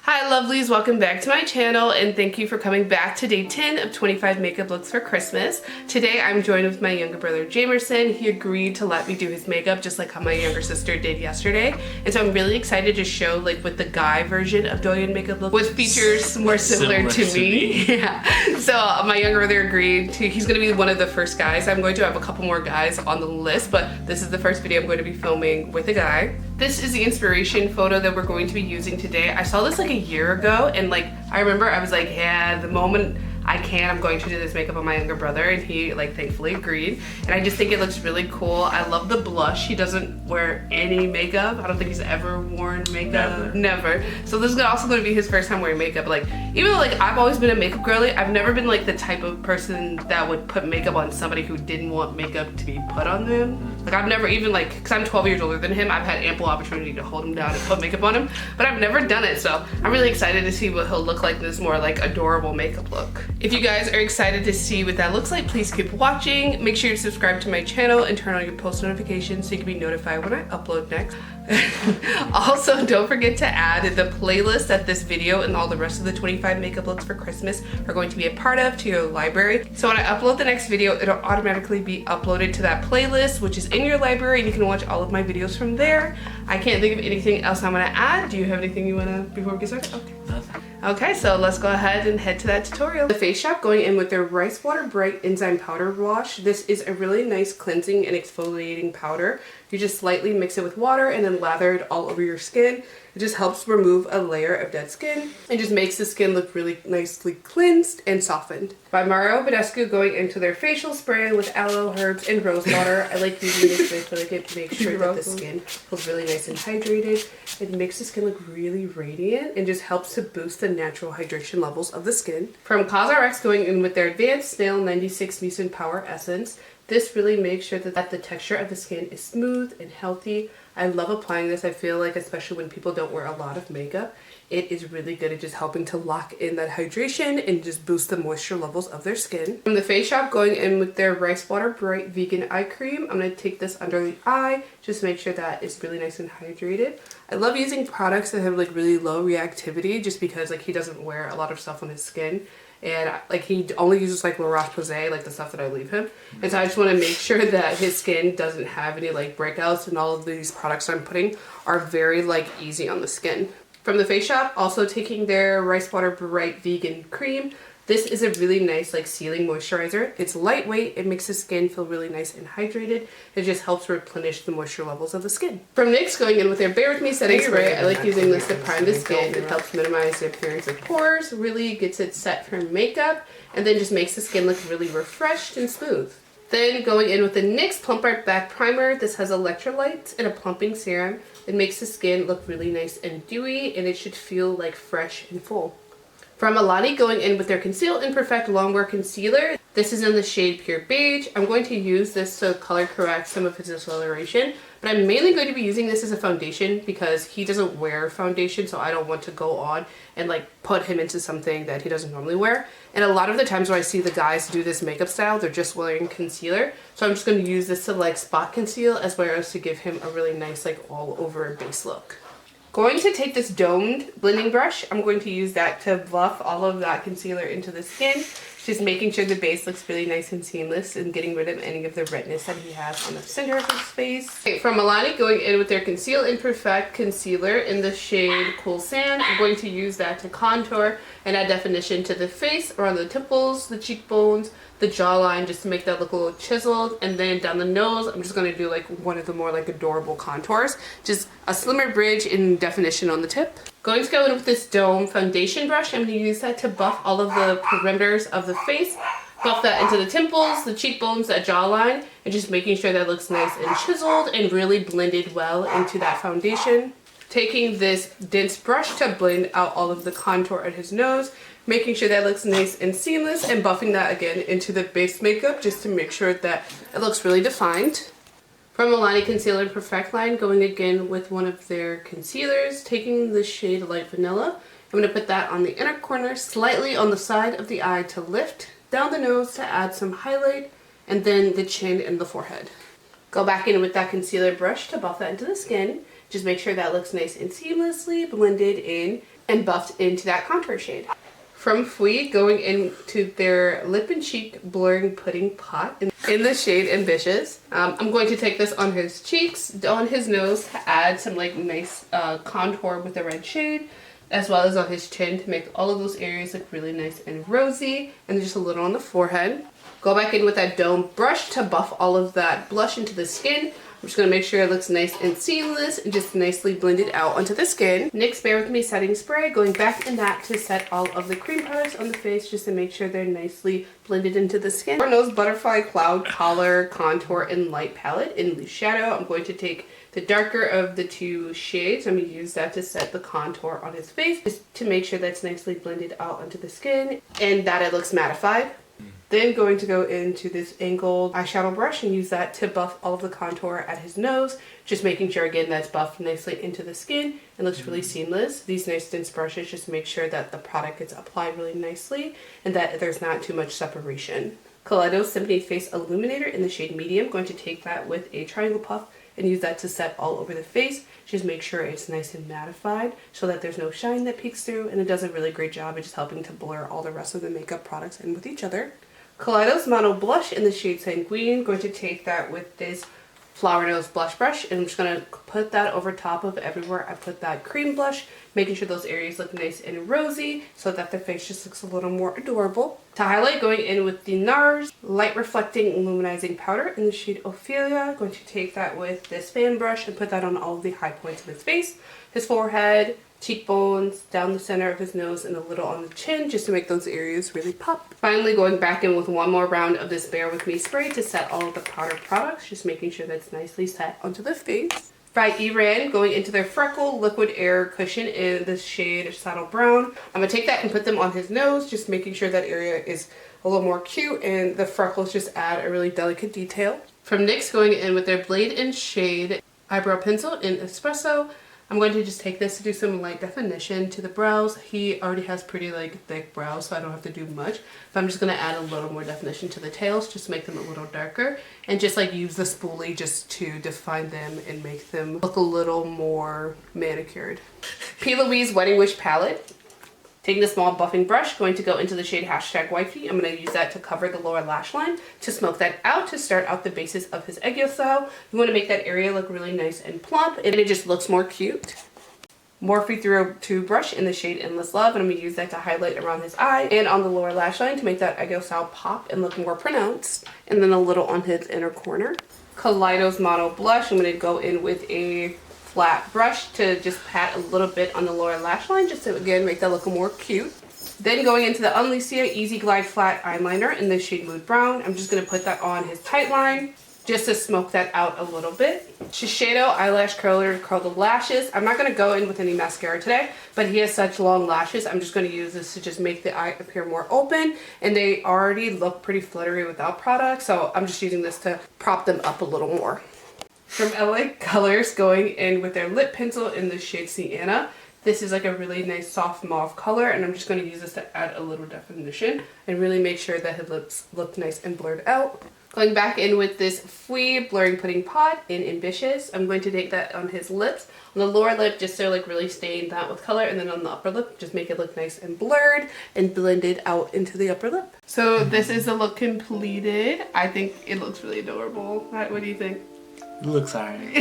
Hi lovelies, welcome back to my channel and thank you for coming back to day 10 of 25 makeup looks for Christmas. Today I'm joined with my younger brother Jamerson. He agreed to let me do his makeup just like how my younger sister did yesterday. And so I'm really excited to show like with the guy version of Douyin makeup look with features more similar to me. Yeah. So my younger brother agreed to, he's going to be one of the first guys. I'm going to have a couple more guys on the list, but this is the first video I'm going to be filming with a guy. This is the inspiration photo that we're going to be using today. I saw this like a year ago and like I remember I was like, yeah, the moment I can, I'm going to do this makeup on my younger brother, and he like thankfully agreed. And I just think it looks really cool. I love the blush. He doesn't wear any makeup. I don't think he's ever worn makeup. Never. So this is also going to be his first time wearing makeup. Like even though like I've always been a makeup girly, I've never been like the type of person that would put makeup on somebody who didn't want makeup to be put on them. Like I've never even like, because I'm 12 years older than him, I've had ample opportunity to hold him down and put makeup on him, but I've never done it. So I'm really excited to see what he'll look like in this more like adorable makeup look. If you guys are excited to see what that looks like, please keep watching. Make sure you subscribe to my channel and turn on your post notifications so you can be notified when I upload next. Also, don't forget to add the playlist that this video and all the rest of the 25 makeup looks for Christmas are going to be a part of to your library. So when I upload the next video, it'll automatically be uploaded to that playlist, which is in your library, and you can watch all of my videos from there. I can't think of anything else I'm gonna add. Do you have anything you wanna, before we get started? Okay. Nothing. Okay, so let's go ahead and head to that tutorial. The Face Shop going in with their Rice Water Bright Enzyme Powder Wash. This is a really nice cleansing and exfoliating powder. You just slightly mix it with water and then lather it all over your skin. It just helps remove a layer of dead skin and just makes the skin look really nicely cleansed and softened. By Mario Badescu going into their facial spray with aloe, herbs, and rosewater. I like using this with tourniquet to make sure that the skin feels really nice and hydrated. It makes the skin look really radiant and just helps to boost the natural hydration levels of the skin. From CosRx going in with their Advanced Snail 96 Mucin Power Essence. This really makes sure that the texture of the skin is smooth and healthy. I love applying this. I feel like especially when people don't wear a lot of makeup, it is really good at just helping to lock in that hydration and just boost the moisture levels of their skin. From the Face Shop going in with their Rice Water Bright Vegan Eye Cream. I'm going to take this under the eye, just make sure that it's really nice and hydrated. I love using products that have like really low reactivity just because like he doesn't wear a lot of stuff on his skin. And like he only uses like La Roche-Posay, like the stuff that I leave him. And so I just want to make sure that his skin doesn't have any like breakouts, and all of these products I'm putting are very like easy on the skin. From the Face Shop, also taking their Rice Water Bright Vegan Cream. This is a really nice like sealing moisturizer. It's lightweight, it makes the skin feel really nice and hydrated. It just helps replenish the moisture levels of the skin. From NYX going in with their Bare With Me setting spray. I like using this to prime the skin. It helps minimize the appearance of pores, really gets it set for makeup, and then just makes the skin look really refreshed and smooth. Then going in with the NYX Plump Back Primer. This has electrolytes and a plumping serum. It makes the skin look really nice and dewy, and it should feel like fresh and full. From Milani going in with their Conceal+Perfect Longwear Concealer. This is in the shade Pure Beige. I'm going to use this to color correct some of his discoloration, but I'm mainly going to be using this as a foundation because he doesn't wear foundation, so I don't want to go on and like put him into something that he doesn't normally wear. And a lot of the times when I see the guys do this makeup style, they're just wearing concealer. So I'm just going to use this to like spot conceal as well as to give him a really nice like all over base look. Going to take this domed blending brush. I'm going to use that to buff all of that concealer into the skin. Just making sure the base looks really nice and seamless and getting rid of any of the redness that he has on the center of his face. Okay, from Milani going in with their Conceal+Perfect Concealer in the shade Cool Sand. I'm going to use that to contour and add definition to the face, around the temples, the cheekbones, the jawline, just to make that look a little chiseled. And then down the nose, I'm just going to do like one of the more like adorable contours. Just a slimmer bridge in definition on the tip. Going to go in with this Dome foundation brush. I'm going to use that to buff all of the perimeters of the face. Buff that into the temples, the cheekbones, that jawline, and just making sure that looks nice and chiseled and really blended well into that foundation. Taking this dense brush to blend out all of the contour at his nose, making sure that looks nice and seamless, and buffing that again into the base makeup just to make sure that it looks really defined. From Milani Conceal+Perfect line, going again with one of their concealers, taking the shade Light Vanilla. I'm going to put that on the inner corner, slightly on the side of the eye to lift, down the nose to add some highlight, and then the chin and the forehead. Go back in with that concealer brush to buff that into the skin. Just make sure that looks nice and seamlessly blended in. and buffed into that contour shade. From Fwee, going into their lip and cheek blurring pudding pot in the shade Ambitious. I'm going to take this on his cheeks, on his nose to add some like nice contour with the red shade, as well as on his chin to make all of those areas look really nice and rosy, and just a little on the forehead. Go back in with that dome brush to buff all of that blush into the skin. I'm just going to make sure it looks nice and seamless and just nicely blend it out onto the skin. NYX Bare With Me setting spray, going back in that to set all of the cream products on the face just to make sure they're nicely blended into the skin. FlowerKnows Butterfly Cloud Color Contour and Light Palette in Loose Shadow. I'm going to take the darker of the two shades. I'm going to use that to set the contour on his face just to make sure that's nicely blended out onto the skin and that it looks mattified. Then going to go into this angled eyeshadow brush and use that to buff all of the contour at his nose. Just making sure again that's buffed nicely into the skin and looks really seamless. These nice dense brushes just make sure that the product gets applied really nicely and that there's not too much separation. Kaleidos Symphony Face Illuminator in the shade Medium. Going to take that with a triangle puff and use that to set all over the face. Just make sure it's nice and mattified so that there's no shine that peeks through, and it does a really great job of just helping to blur all the rest of the makeup products in with each other. Kaleidos Mono Blush in the shade Sanguine. Going to take that with this FlowerKnows blush brush and I'm just going to put that over top of everywhere I put that cream blush, making sure those areas look nice and rosy so that the face just looks a little more adorable. To highlight, going in with the NARS Light Reflecting Luminizing Powder in the shade Ophelia. Going to take that with this fan brush and put that on all of the high points of his face, his forehead, cheekbones, down the center of his nose, and a little on the chin just to make those areas really pop. Finally, going back in with one more round of this Bare With Me spray to set all of the powder products, just making sure that's nicely set onto the face. By Iran, going into their Freckle Liquid Air Cushion in the shade Saddle Brown. I'm going to take that and put them on his nose, just making sure that area is a little more cute and the freckles just add a really delicate detail. From NYX, going in with their Blade and Shade Eyebrow Pencil in Espresso. I'm going to just take this to do some light definition to the brows. He already has pretty like thick brows, so I don't have to do much. But I'm just going to add a little more definition to the tails, just to make them a little darker. And just like use the spoolie just to define them and make them look a little more manicured. P. Louise Wedding Wish Palette. Taking a small buffing brush, going to go into the shade Hashtag Wifey. I'm going to use that to cover the lower lash line to smoke that out to start out the basis of his egg yolk style. You want to make that area look really nice and plump, and it just looks more cute. Morphe 302 brush in the shade Endless Love, and I'm going to use that to highlight around his eye and on the lower lash line to make that egg yolk style pop and look more pronounced, and then a little on his inner corner. Kaleidos Mono Blush. I'm going to go in with a flat brush to just pat a little bit on the lower lash line just to again make that look more cute. Then going into the Unlecia Easy Glide Flat Eyeliner in the shade Mood Brown. I'm just going to put that on his tight line just to smoke that out a little bit. Shiseido Eyelash Curler to curl the lashes. I'm not going to go in with any mascara today, but he has such long lashes. I'm just going to use this to just make the eye appear more open, and they already look pretty fluttery without product, so I'm just using this to prop them up a little more. From LA Colors, going in with their lip pencil in the shade Sienna. This is like a really nice soft mauve color, and I'm just going to use this to add a little definition and really make sure that his lips look nice and blurred out. Going back in with this Fwee Blurring Pudding Pot in Ambitious. I'm going to take that on his lips. On the lower lip, just to like really stain that with color, and then on the upper lip, just make it look nice and blurred and blended out into the upper lip. So this is the look completed. I think it looks really adorable. What do you think? It looks alright.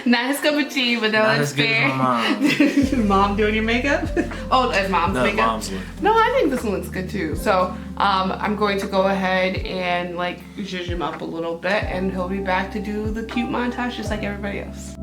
Not his cup of tea, but not as good as my mom. Mom doing your makeup? Oh, as mom's makeup? Mom's one. No, I think this one looks good too. So I'm going to go ahead and like zhuzh him up a little bit, and he'll be back to do the cute montage just like everybody else.